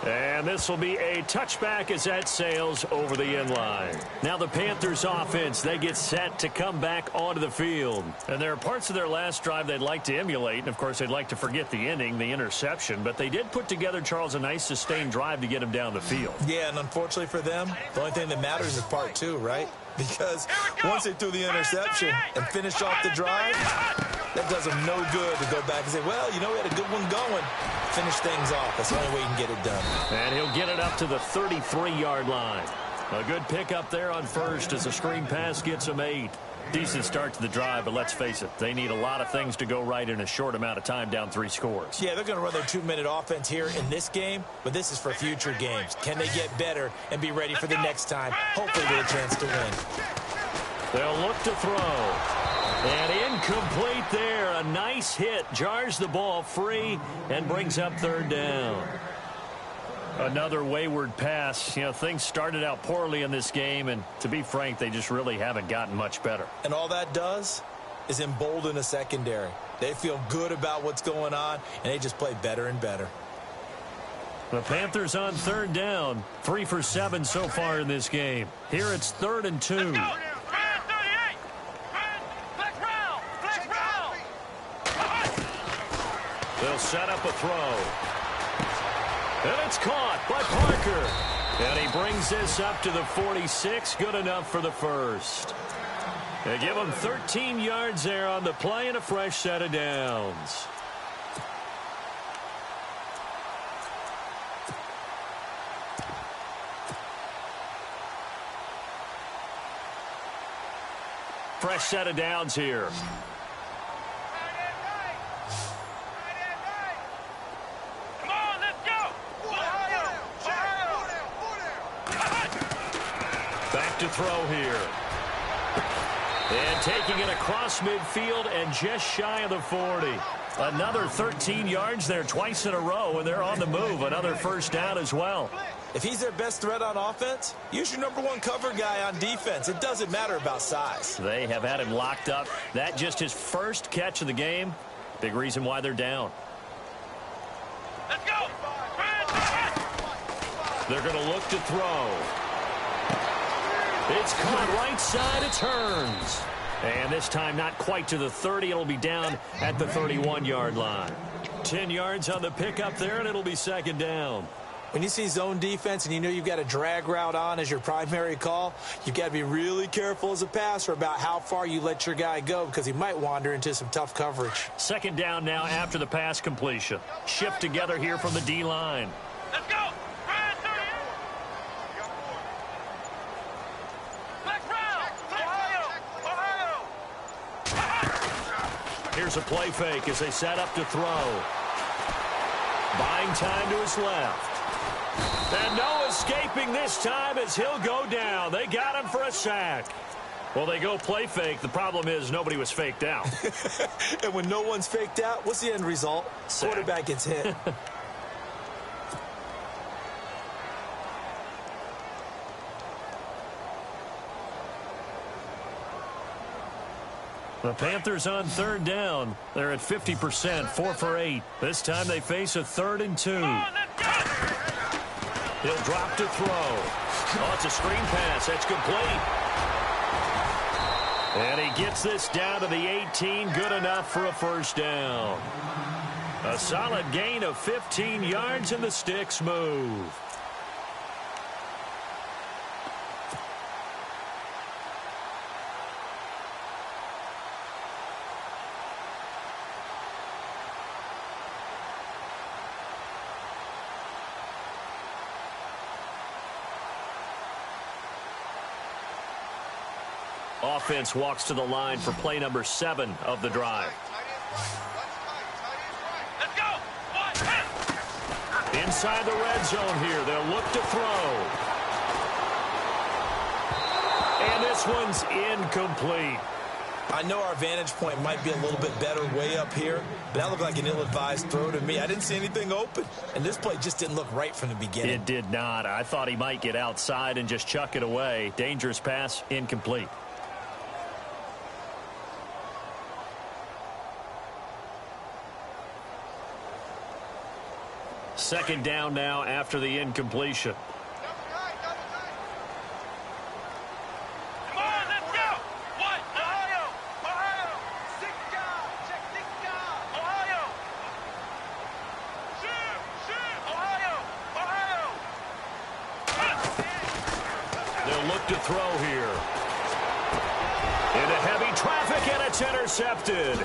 And this will be a touchback as that sails over the end line. Now the Panthers offense, they get set to come back onto the field. And there are parts of their last drive they'd like to emulate. And, of course, they'd like to forget the ending, the interception. But they did put together, Charles, a nice sustained drive to get him down the field. Yeah, and unfortunately for them, the only thing that matters is part 2, right? Because once they threw the interception and finished off the drive, that does them no good to go back and say, well, you know, we had a good one going. Finish things off. That's the only way you can get it done. And he'll get it up to the 33-yard line. A good pickup there on first as the screen pass gets him 8. Decent start to the drive, but let's face it, they need a lot of things to go right in a short amount of time down 3 scores. Yeah, they're going to run their 2-minute offense here in this game, but this is for future games. Can they get better and be ready for the next time, hopefully with a chance to win? They'll look to throw. And incomplete there. A nice hit. Jars the ball free and brings up 3rd down. Another wayward pass. You know, things started out poorly in this game, and to be frank, they just really haven't gotten much better. And all that does is embolden a secondary. They feel good about what's going on, and they just play better and better. The Panthers on 3rd down. 3 for 7 so far in this game. Here it's 3rd and 2. They'll set up a throw. And it's caught by Parker. And he brings this up to the 46. Good enough for the first. They give him 13 yards there on the play and a fresh set of downs. Fresh set of downs here. To throw here. And taking it across midfield and just shy of the 40. Another 13 yards there twice in a row, and they're on the move. Another first down as well. If he's their best threat on offense, use your #1 cover guy on defense. It doesn't matter about size. They have had him locked up. That just his first catch of the game. Big reason why they're down. Let's go. They're going to look to throw. It's caught right side. It turns. And this time not quite to the 30. It'll be down at the 31-yard line. 10 yards on the pickup there, and it'll be 2nd down. When you see zone defense and you know you've got a drag route on as your primary call, you've got to be really careful as a passer about how far you let your guy go because he might wander into some tough coverage. 2nd down now after the pass completion. Shift together here from the D-line. Let's go. Here's a play fake as they set up to throw. Buying time to his left. And no escaping this time as he'll go down. They got him for a sack. Well, they go play fake. The problem is nobody was faked out. And when no one's faked out, what's the end result? Sack. Quarterback gets hit. The Panthers on 3rd down. They're at 50%, 4 for 8. This time they face a 3rd and 2. He'll drop to throw. Oh, it's a screen pass. That's complete. And he gets this down to the 18. Good enough for a first down. A solid gain of 15 yards and the sticks move. Offense walks to the line for play number 7 of the drive. Let's go. Inside the red zone here. They'll look to throw. And this one's incomplete. I know our vantage point might be a little bit better way up here, but that looked like an ill-advised throw to me. I didn't see anything open, and this play just didn't look right from the beginning. It did not. I thought he might get outside and just chuck it away. Dangerous pass, incomplete. Second down now after the incompletion. Come on, let's go. What? Ohio. Ohio. Six down. Check six down. Ohio. Shoot. Ohio. Ohio. They'll look to throw here. Into heavy traffic, and it's intercepted.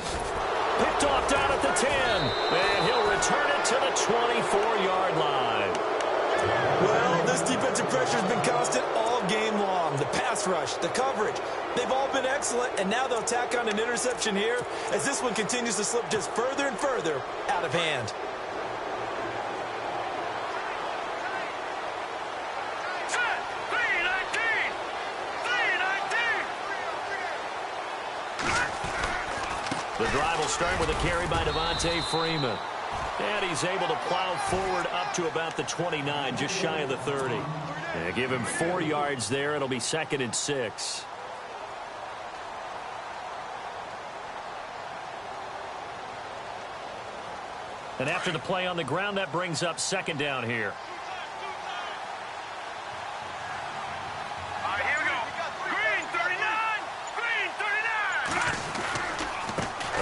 Picked off down at the 10. And he'll return it to the 24-yard line. Well, this defensive pressure has been constant all game long. The pass rush, the coverage, they've all been excellent, and now they'll tack on an interception here as this one continues to slip just further and further out of hand. The drive will start with a carry by Devontae Freeman. And he's able to plow forward up to about the 29, just shy of the 30. Yeah, give him 4 yards there. It'll be 2nd and 6. And after the play on the ground, that brings up 2nd down here. All right, here we go. Green 39. Green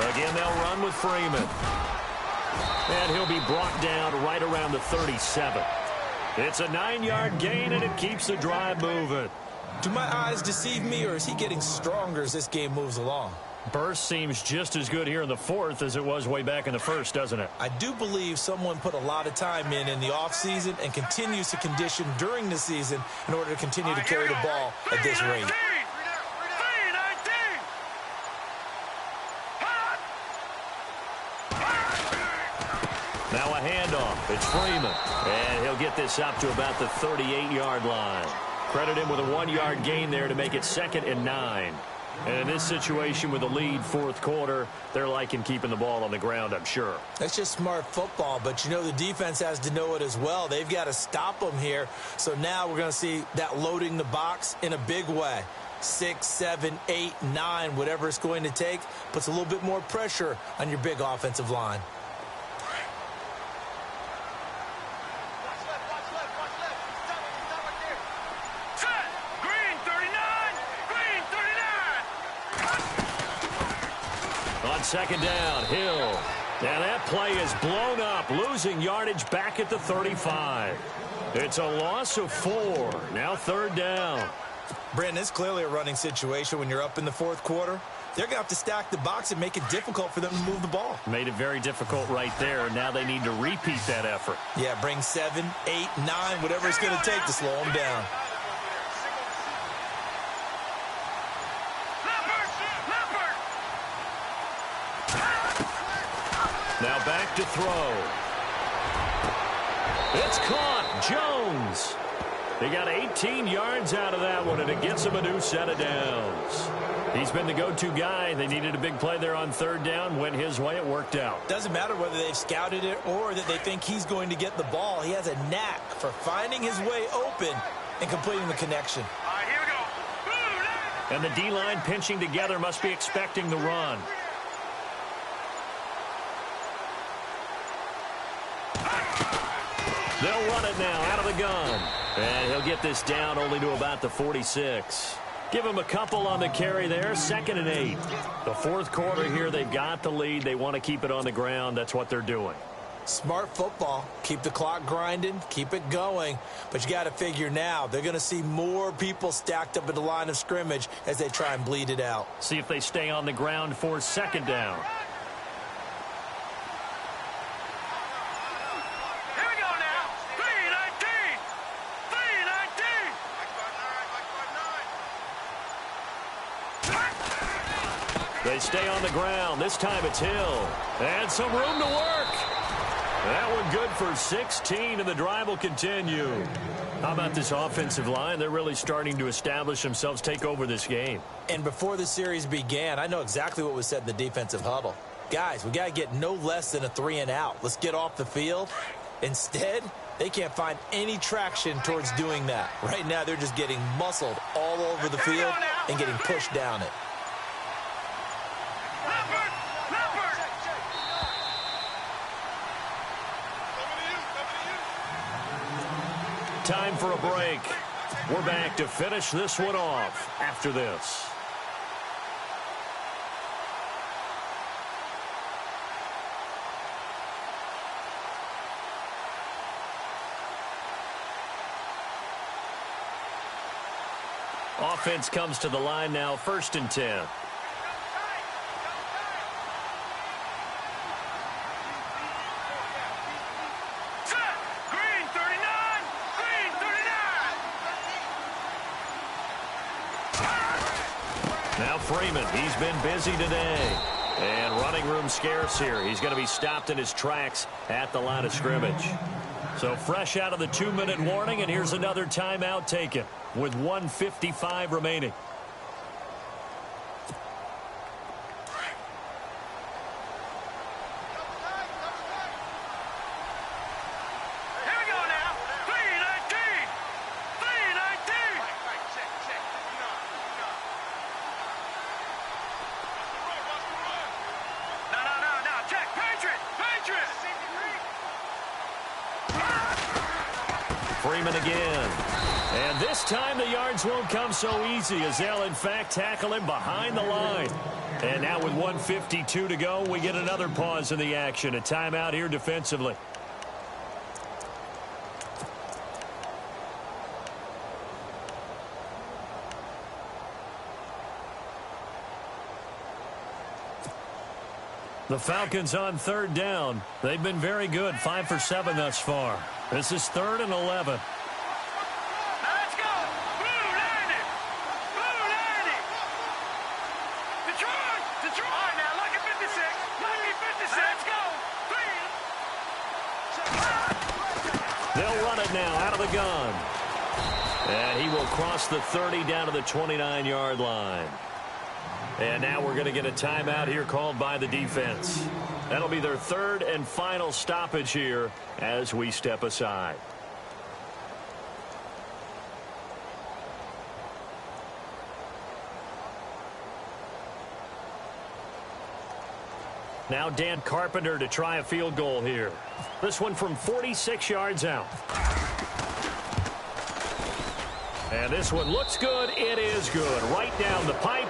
39. Again, they'll run with Freeman. And he'll be brought down right around the 37. It's a 9-yard gain, and it keeps the drive moving. Do my eyes deceive me, or is he getting stronger as this game moves along? Burst seems just as good here in the 4th as it was way back in the 1st, doesn't it? I do believe someone put a lot of time in the offseason and continues to condition during the season in order to continue to carry the ball at this rate. Now a handoff. It's Freeman. And he'll get this up to about the 38-yard line. Credit him with a 1-yard gain there to make it 2nd and 9. And in this situation with a lead 4th quarter, they're liking keeping the ball on the ground, I'm sure. That's just smart football, but you know the defense has to know it as well. They've got to stop them here. So now we're going to see that loading the box in a big way. 6, 7, 8, 9, whatever it's going to take, puts a little bit more pressure on your big offensive line. Second down, Hill. Now that play is blown up, losing yardage back at the 35. It's a loss of 4. Now 3rd down. Brandon, it's clearly a running situation when you're up in the 4th quarter. They're going to have to stack the box and make it difficult for them to move the ball. Made it very difficult right there. Now they need to repeat that effort. Yeah, bring 7, 8, 9, whatever it's going to take to slow them down. Now back to throw. It's caught. Jones. They got 18 yards out of that one, and it gets him a new set of downs. He's been the go-to guy. They needed a big play there on 3rd down. Went his way. It worked out. Doesn't matter whether they've scouted it or that they think he's going to get the ball. He has a knack for finding his way open and completing the connection. All right, here we go. And the D-line pinching together must be expecting the run. They'll run it now out of the gun. And he'll get this down only to about the 46. Give him a couple on the carry there. 2nd and 8. The 4th quarter here, they've got the lead. They want to keep it on the ground. That's what they're doing. Smart football. Keep the clock grinding. Keep it going. But you got to figure now, they're going to see more people stacked up at the line of scrimmage as they try and bleed it out. See if they stay on the ground for 2nd down. They stay on the ground. This time it's Hill. And some room to work. That one good for 16, and the drive will continue. How about this offensive line? They're really starting to establish themselves, take over this game. And before the series began, I know exactly what was said in the defensive huddle. Guys, we got to get no less than a 3-and-out. Let's get off the field. Instead, they can't find any traction towards doing that. Right now, they're just getting muscled all over the field and getting pushed down it. Time for a break. We're back to finish this one off after this. Offense comes to the line now, 1st and 10. Now Freeman, he's been busy today. And running room scarce here. He's going to be stopped in his tracks at the line of scrimmage. So fresh out of the 2-minute warning, and here's another timeout taken with 1:55 remaining. Freeman again. And this time the yards won't come so easy as they'll, in fact, tackle him behind the line. And now with 1:52 to go, we get another pause in the action. A timeout here defensively. The Falcons on 3rd down. They've been very good, 5 for 7 thus far. This is 3rd and 11. Let's go! Blue 90! Blue 90! Detroit! Detroit! All right, now, lucky 56. Lucky 56. Let's go! They'll run it now out of the gun. And he will cross the 30 down to the 29-yard line. And now we're going to get a timeout here called by the defense. That'll be their 3rd and final stoppage here as we step aside. Now Dan Carpenter to try a field goal here. This one from 46 yards out. And this one looks good. It is good. Right down the pipe.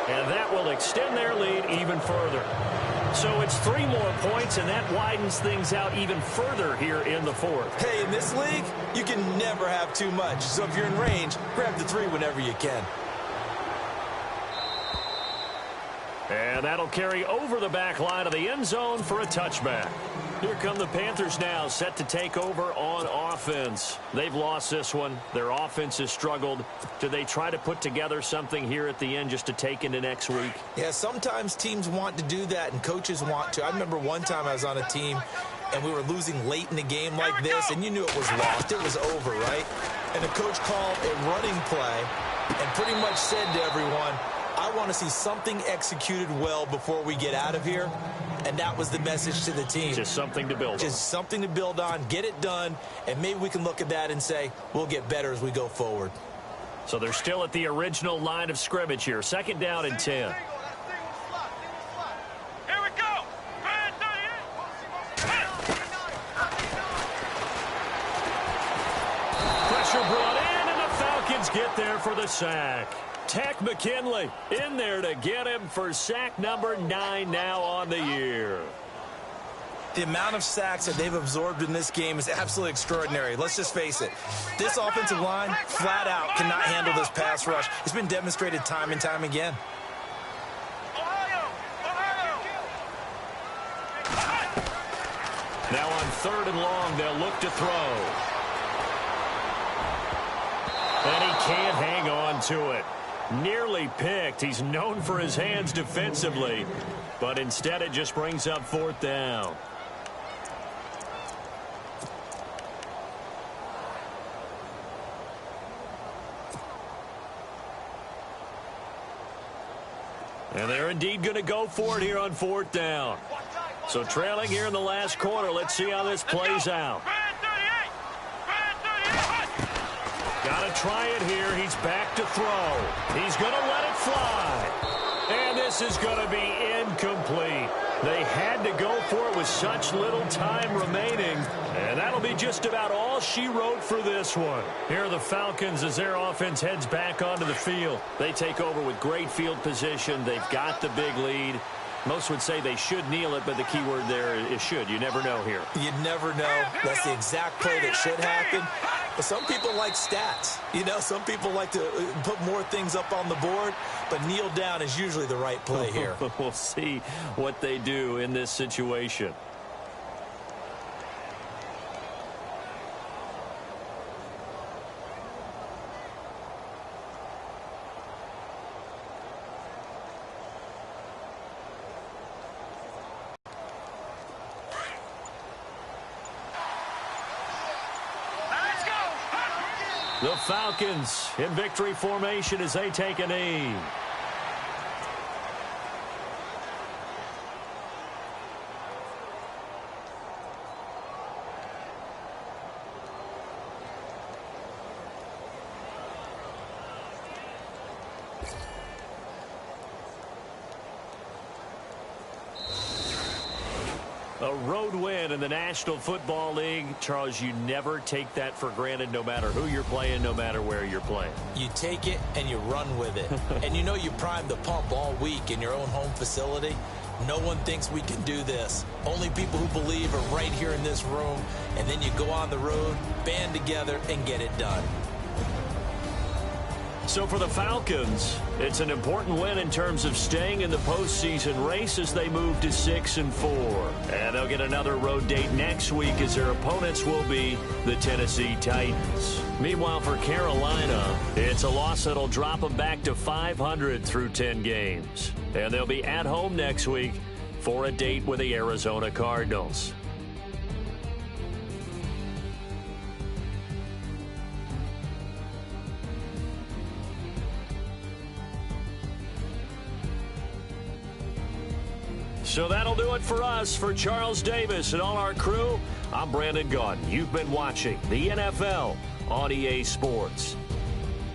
And that will extend their lead even further. So it's 3 more points, and that widens things out even further here in the 4th. Hey, in this league, you can never have too much. So if you're in range, grab the 3 whenever you can. And that'll carry over the back line of the end zone for a touchback. Here come the Panthers now, set to take over on offense. They've lost this one. Their offense has struggled. Do they try to put together something here at the end just to take into next week? Yeah, sometimes teams want to do that and coaches want to. I remember one time I was on a team and we were losing late in the game like this, and you knew it was lost. It was over, right? And the coach called a running play and pretty much said to everyone, I want to see something executed well before we get out of here. And that was the message to the team. Just something to build on. Just something to build on, get it done, and maybe we can look at that and say, we'll get better as we go forward. So they're still at the original line of scrimmage here. 2nd down and 10. Here we go! Pressure brought in, and the Falcons get there for the sack. Tack McKinley in there to get him for sack number 9 now on the year. The amount of sacks that they've absorbed in this game is absolutely extraordinary. Let's just face it. This offensive line, flat out, cannot handle this pass rush. It's been demonstrated time and time again. Now on 3rd and long, they'll look to throw. And he can't hang on to it. Nearly picked. He's known for his hands defensively, but instead it just brings up 4th down. And they're indeed going to go for it here on 4th down. So trailing here in the last quarter. Let's see how this plays out. Got to try it here. He's back to throw. He's going to let it fly. And this is going to be incomplete. They had to go for it with such little time remaining. And that'll be just about all she wrote for this one. Here are the Falcons as their offense heads back onto the field. They take over with great field position. They've got the big lead. Most would say they should kneel it, but the key word there is should. You never know here. You never know. That's the exact play that should happen. But some people like stats. You know, some people like to put more things up on the board, but kneel down is usually the right play here. We'll see what they do in this situation. The Falcons in victory formation as they take a knee. A road win in the National Football League. Charles, you never take that for granted no matter who you're playing, no matter where you're playing. You take it and you run with it. And you know you primed the pump all week in your own home facility. No one thinks we can do this. Only people who believe are right here in this room. And then you go on the road, band together, and get it done. So for the Falcons, it's an important win in terms of staying in the postseason race as they move to 6-4. And they'll get another road date next week as their opponents will be the Tennessee Titans. Meanwhile, for Carolina, it's a loss that'll drop them back to 500 through 10 games. And they'll be at home next week for a date with the Arizona Cardinals. So that'll do it for us. For Charles Davis and all our crew, I'm Brandon Gaudin. You've been watching the NFL on EA Sports.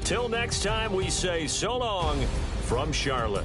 Till next time, we say so long from Charlotte.